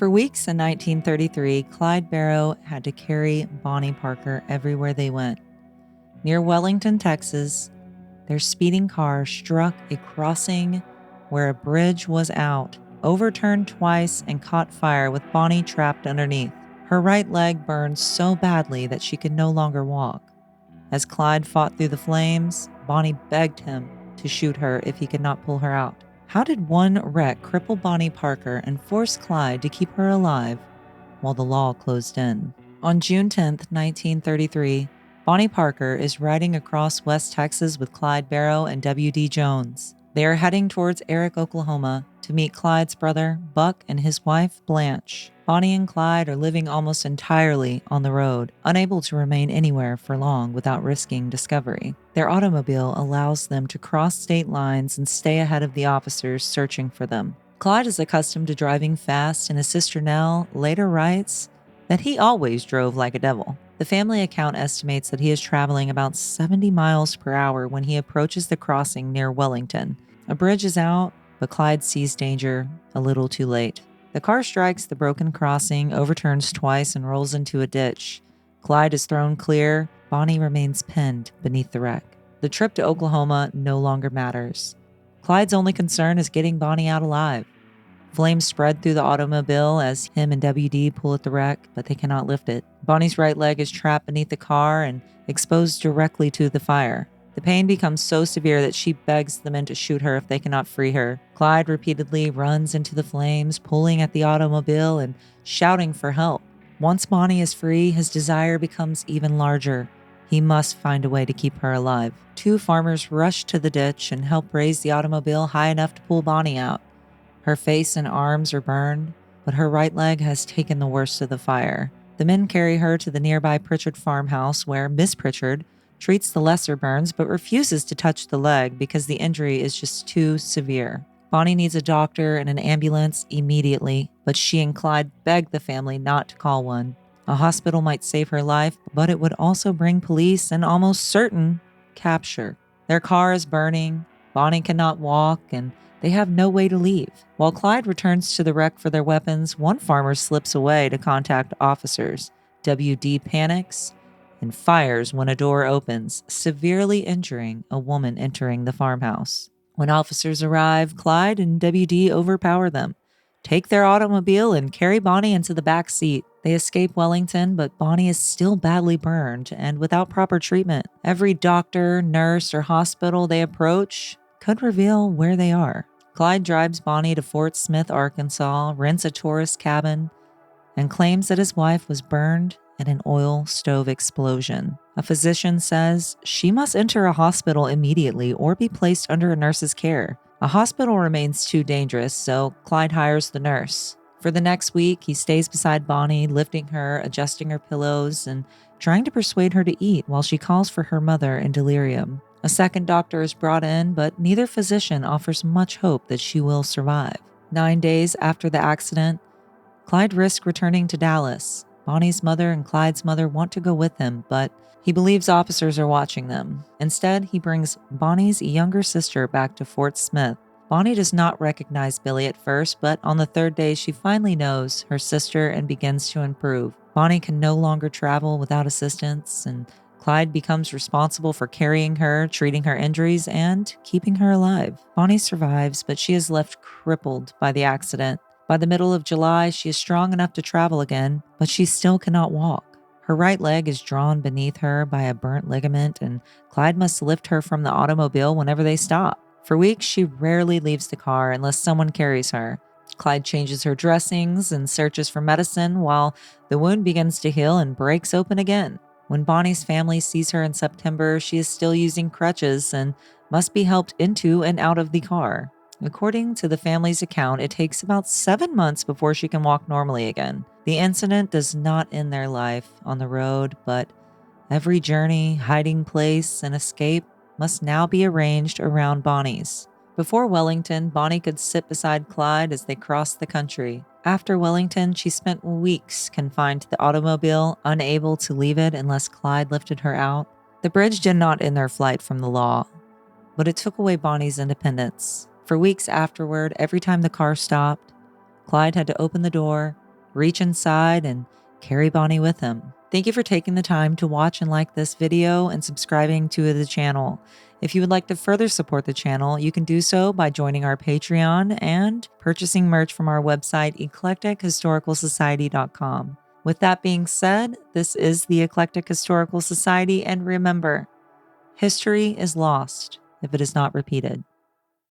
For weeks in 1933, Clyde Barrow had to carry Bonnie Parker everywhere they went. Near Wellington, Texas, their speeding car struck a crossing where a bridge was out, overturned twice, and caught fire with Bonnie trapped underneath. Her right leg burned so badly that she could no longer walk. As Clyde fought through the flames, Bonnie begged him to shoot her if he could not pull her out. How did one wreck cripple Bonnie Parker and force Clyde to keep her alive while the law closed in? On June 10, 1933, Bonnie Parker is riding across West Texas with Clyde Barrow and W. Jones. They are heading towards Eric, Oklahoma, to meet Clyde's brother, Buck, and his wife, Blanche. Bonnie and Clyde are living almost entirely on the road, unable to remain anywhere for long without risking discovery. Their automobile allows them to cross state lines and stay ahead of the officers searching for them. Clyde is accustomed to driving fast, and his sister Nell later writes that he always drove like a devil. The family account estimates that he is traveling about 70 miles per hour when he approaches the crossing near Wellington. A bridge is out, but Clyde sees danger a little too late. The car strikes the broken crossing, overturns twice, and rolls into a ditch. Clyde is thrown clear. Bonnie remains pinned beneath the wreck. The trip to Oklahoma no longer matters. Clyde's only concern is getting Bonnie out alive. Flames spread through the automobile as him and WD pull at the wreck, but they cannot lift it. Bonnie's right leg is trapped beneath the car and exposed directly to the fire. The pain becomes so severe that she begs the men to shoot her if they cannot free her. Clyde repeatedly runs into the flames, pulling at the automobile and shouting for help. Once Bonnie is free, his desire becomes even larger. He must find a way to keep her alive. Two farmers rush to the ditch and help raise the automobile high enough to pull Bonnie out. Her face and arms are burned, but her right leg has taken the worst of the fire. The men carry her to the nearby Pritchard farmhouse where Miss Pritchard treats the lesser burns but refuses to touch the leg because the injury is just too severe. Bonnie needs a doctor and an ambulance immediately, but she and Clyde beg the family not to call one. A hospital might save her life, but it would also bring police and almost certain capture. Their car is burning, Bonnie cannot walk, and they have no way to leave. While Clyde returns to the wreck for their weapons, one farmer slips away to contact officers. WD panics and fires when a door opens, severely injuring a woman entering the farmhouse. When officers arrive, Clyde and WD overpower them, take their automobile, and carry Bonnie into the back seat. They escape Wellington, but Bonnie is still badly burned and without proper treatment. Every doctor, nurse, or hospital they approach could reveal where they are. Clyde drives Bonnie to Fort Smith, Arkansas, rents a tourist cabin, and claims that his wife was burned in an oil stove explosion. A physician says she must enter a hospital immediately or be placed under a nurse's care. A hospital remains too dangerous, so Clyde hires the nurse. For the next week, he stays beside Bonnie, lifting her, adjusting her pillows, and trying to persuade her to eat while she calls for her mother in delirium. A second doctor is brought in, but neither physician offers much hope that she will survive. 9 days after the accident, Clyde risks returning to Dallas. Bonnie's mother and Clyde's mother want to go with him, but he believes officers are watching them. Instead, he brings Bonnie's younger sister back to Fort Smith. Bonnie does not recognize Billy at first, but on the third day, she finally knows her sister and begins to improve. Bonnie can no longer travel without assistance, and Clyde becomes responsible for carrying her, treating her injuries, and keeping her alive. Bonnie survives, but she is left crippled by the accident. By the middle of July, she is strong enough to travel again, but she still cannot walk. Her right leg is drawn beneath her by a burnt ligament, and Clyde must lift her from the automobile whenever they stop. For weeks, she rarely leaves the car unless someone carries her. Clyde changes her dressings and searches for medicine while the wound begins to heal and breaks open again. When Bonnie's family sees her in September, she is still using crutches and must be helped into and out of the car. According to the family's account, it takes about 7 months before she can walk normally again. The incident does not end their life on the road, but every journey, hiding place, and escape must now be arranged around Bonnie's. Before Wellington, Bonnie could sit beside Clyde as they crossed the country. After Wellington, she spent weeks confined to the automobile, unable to leave it unless Clyde lifted her out. The bridge did not end their flight from the law, but it took away Bonnie's independence. For weeks afterward, every time the car stopped, Clyde had to open the door, reach inside and carry Bonnie with him. Thank you for taking the time to watch and like this video and subscribing to the channel. If you would like to further support the channel, you can do so by joining our Patreon and purchasing merch from our website, eclectichistoricalsociety.com. With that being said, this is the Eclectic Historical Society, and remember, history is lost if it is not repeated.